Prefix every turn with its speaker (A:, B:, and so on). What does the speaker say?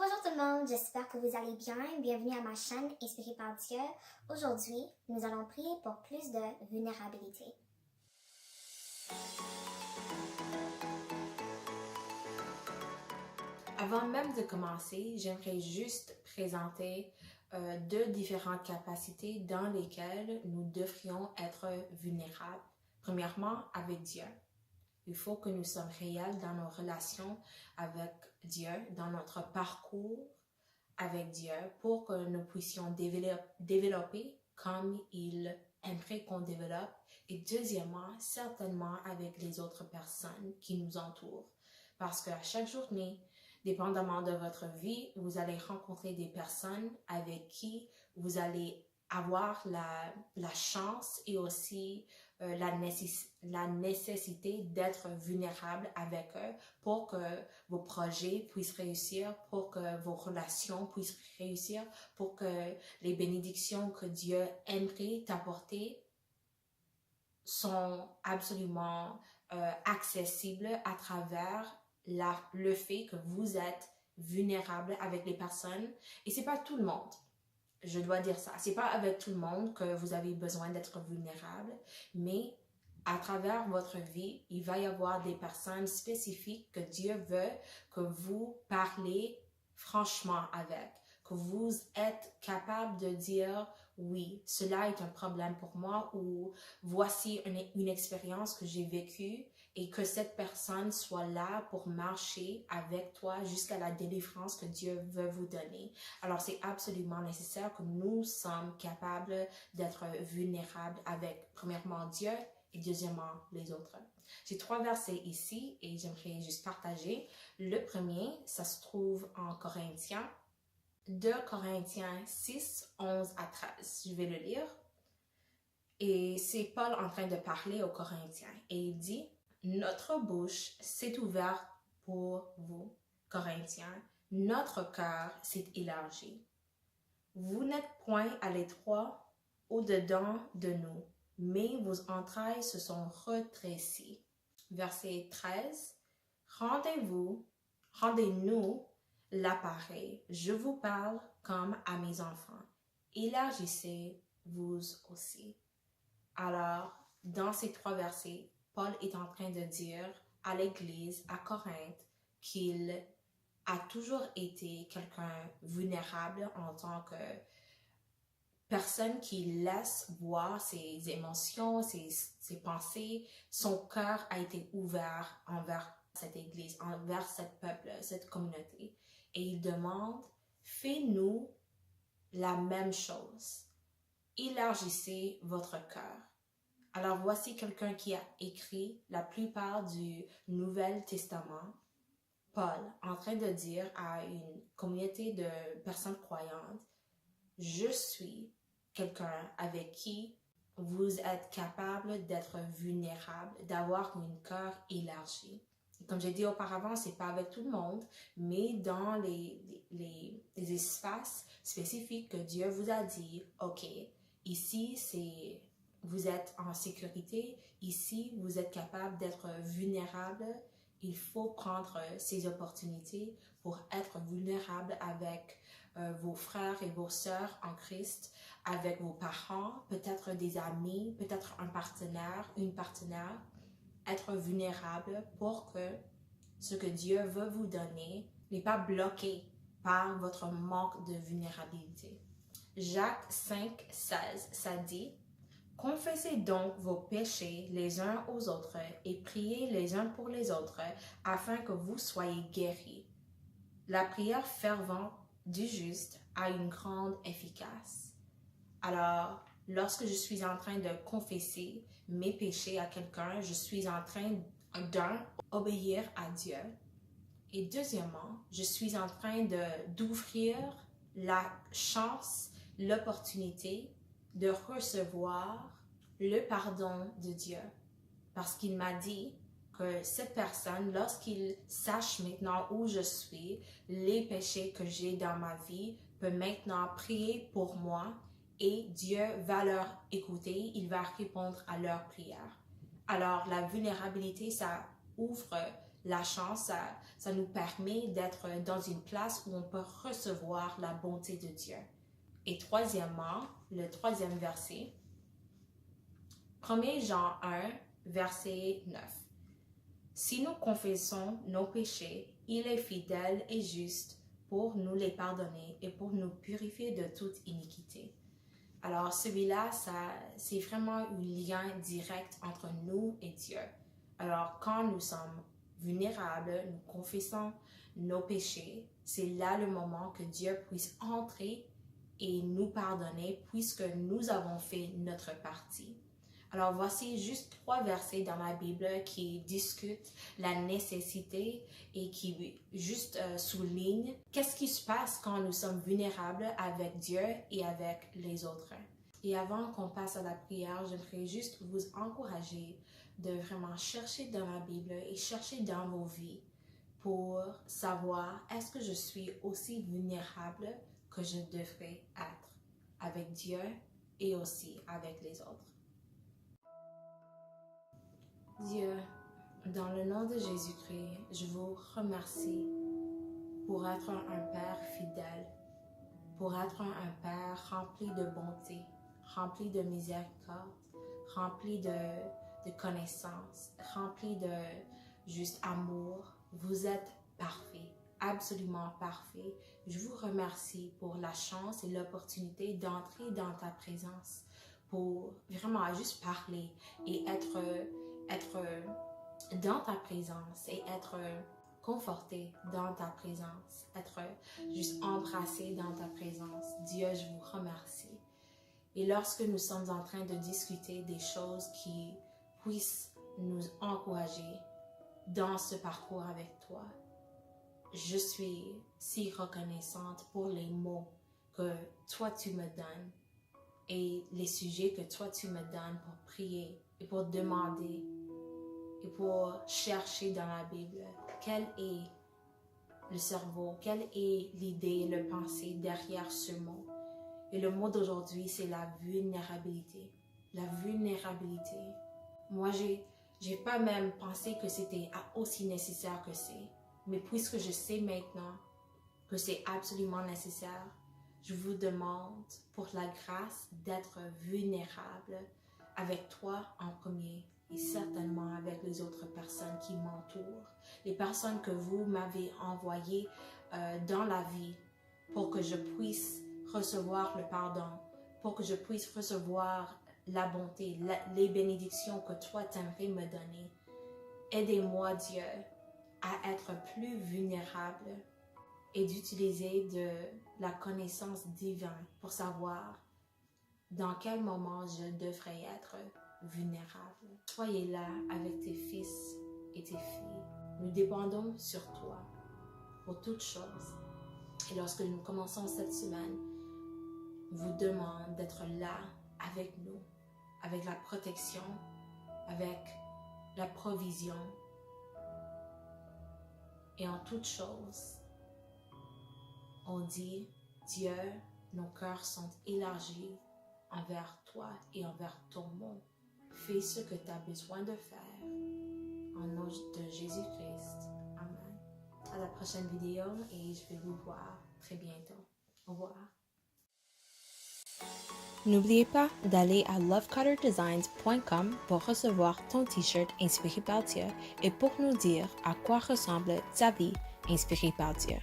A: Bonjour tout le monde, j'espère que vous allez bien. Bienvenue à ma chaîne Inspirée par Dieu. Aujourd'hui, nous allons prier pour plus de vulnérabilité.
B: Avant même de commencer, j'aimerais juste présenter deux différentes capacités dans lesquelles nous devrions être vulnérables. Premièrement, avec Dieu. Il faut que nous sommes réels dans nos relations avec Dieu, dans notre parcours avec Dieu, pour que nous puissions développer comme il aimerait qu'on développe. Et deuxièmement, certainement avec les autres personnes qui nous entourent. Parce qu'à chaque journée, dépendamment de votre vie, vous allez rencontrer des personnes avec qui vous allez avoir la chance et aussi la nécessité d'être vulnérable avec eux pour que vos projets puissent réussir, pour que vos relations puissent réussir, pour que les bénédictions que Dieu aimerait t'apporter sont absolument accessibles à travers le fait que vous êtes vulnérable avec les personnes. Et c'est pas tout le monde. Je dois dire ça. C'est pas avec tout le monde que vous avez besoin d'être vulnérable, mais à travers votre vie, il va y avoir des personnes spécifiques que Dieu veut que vous parlez franchement avec, que vous êtes capable de dire oui, cela est un problème pour moi ou voici une expérience que j'ai vécue et que cette personne soit là pour marcher avec toi jusqu'à la délivrance que Dieu veut vous donner. Alors, c'est absolument nécessaire que nous sommes capables d'être vulnérables avec, premièrement, Dieu et deuxièmement, les autres. J'ai 3 versets ici et j'aimerais juste partager. Le premier, ça se trouve en Corinthiens, 2 Corinthiens 6, 11 à 13. Je vais le lire. Et c'est Paul en train de parler aux Corinthiens. Et il dit, « Notre bouche s'est ouverte pour vous, Corinthiens. Notre cœur s'est élargi. Vous n'êtes point à l'étroit au-dedans de nous, mais vos entrailles se sont retrécies. » Verset 13. « Rendez-nous l'appareil. Je vous parle comme à mes enfants. Élargissez-vous aussi. » Alors, dans ces 3 versets, Paul est en train de dire à l'Église à Corinthe qu'il a toujours été quelqu'un vulnérable en tant que personne qui laisse voir ses émotions, ses pensées. Son cœur a été ouvert envers cette Église, envers ce peuple, cette communauté. Et il demande, fais-nous la même chose. Élargissez votre cœur. Alors voici quelqu'un qui a écrit la plupart du Nouvel Testament, Paul, en train de dire à une communauté de personnes croyantes, je suis quelqu'un avec qui vous êtes capable d'être vulnérable, d'avoir un cœur élargi. Et comme j'ai dit auparavant, c'est pas avec tout le monde, mais dans les espaces spécifiques que Dieu vous a dit, ok, ici vous êtes en sécurité, ici vous êtes capable d'être vulnérable. Il faut prendre ces opportunités pour être vulnérable avec vos frères et vos sœurs en Christ, avec vos parents, peut-être des amis, peut-être un partenaire, une partenaire. Être vulnérable pour que ce que Dieu veut vous donner n'est pas bloqué par votre manque de vulnérabilité. Jacques 5, 16, ça dit « Confessez donc vos péchés les uns aux autres et priez les uns pour les autres afin que vous soyez guéris. La prière fervente du juste a une grande efficace. » Alors, lorsque je suis en train de confesser mes péchés à quelqu'un, je suis en train d'obéir à Dieu. Et deuxièmement, je suis en train d'ouvrir la chance, l'opportunité de recevoir le pardon de Dieu. Parce qu'il m'a dit que cette personne, lorsqu'il sache maintenant où je suis, les péchés que j'ai dans ma vie, peut maintenant prier pour moi et Dieu va leur écouter, il va répondre à leurs prières. Alors, la vulnérabilité, ça ouvre La chance, ça nous permet d'être dans une place où on peut recevoir la bonté de Dieu. Et troisièmement, le troisième verset, 1 Jean 1, verset 9. Si nous confessons nos péchés, il est fidèle et juste pour nous les pardonner et pour nous purifier de toute iniquité. Alors celui-là, c'est vraiment un lien direct entre nous et Dieu. Alors quand nous sommes vulnérables, nous confessons nos péchés, c'est là le moment que Dieu puisse entrer et nous pardonner puisque nous avons fait notre partie. Alors voici juste 3 versets dans la Bible qui discutent la nécessité et qui juste soulignent qu'est-ce qui se passe quand nous sommes vulnérables avec Dieu et avec les autres. Et avant qu'on passe à la prière, j'aimerais juste vous encourager de vraiment chercher dans la Bible et chercher dans vos vies pour savoir est-ce que je suis aussi vulnérable que je devrais être avec Dieu et aussi avec les autres. Dieu, dans le nom de Jésus-Christ, je vous remercie pour être un Père fidèle, pour être un Père rempli de bonté, rempli de miséricorde, rempli de connaissance, rempli de juste amour. Vous êtes parfait, absolument parfait. Je vous remercie pour la chance et l'opportunité d'entrer dans ta présence, pour vraiment juste parler et être dans ta présence et être conforté dans ta présence, être juste embrassé dans ta présence. Dieu, je vous remercie. Et lorsque nous sommes en train de discuter des choses qui puissent nous encourager dans ce parcours avec toi, je suis si reconnaissante pour les mots que toi tu me donnes et les sujets que toi tu me donnes pour prier et pour demander et pour chercher dans la Bible quel est le cerveau, quelle est l'idée, le pensée derrière ce mot. Et le mot d'aujourd'hui, c'est la vulnérabilité. La vulnérabilité. Moi, j'ai pas même pensé que c'était aussi nécessaire que c'est. Mais puisque je sais maintenant que c'est absolument nécessaire, je vous demande pour la grâce d'être vulnérable avec toi en premier et certainement avec les autres personnes qui m'entourent, les personnes que vous m'avez envoyées dans la vie pour que je puisse recevoir le pardon, pour que je puisse recevoir la bonté, les bénédictions que toi t'aimerais me donner. Aidez-moi, Dieu, à être plus vulnérable et d'utiliser de la connaissance divine pour savoir dans quel moment je devrais être vulnérable. Soyez là avec tes fils et tes filles. Nous dépendons sur toi pour toutes choses. Et lorsque nous commençons cette semaine, vous demande d'être là avec nous, avec la protection, avec la provision. Et en toutes choses, on dit, Dieu, nos cœurs sont élargis envers toi et envers ton mot. Fais ce que tu as besoin de faire. Au nom de Jésus-Christ. Amen. À la prochaine vidéo et je vais vous voir très bientôt. Au revoir.
C: N'oubliez pas d'aller à lovecutterdesigns.com pour recevoir ton t-shirt inspiré par Dieu et pour nous dire à quoi ressemble ta vie inspirée par Dieu.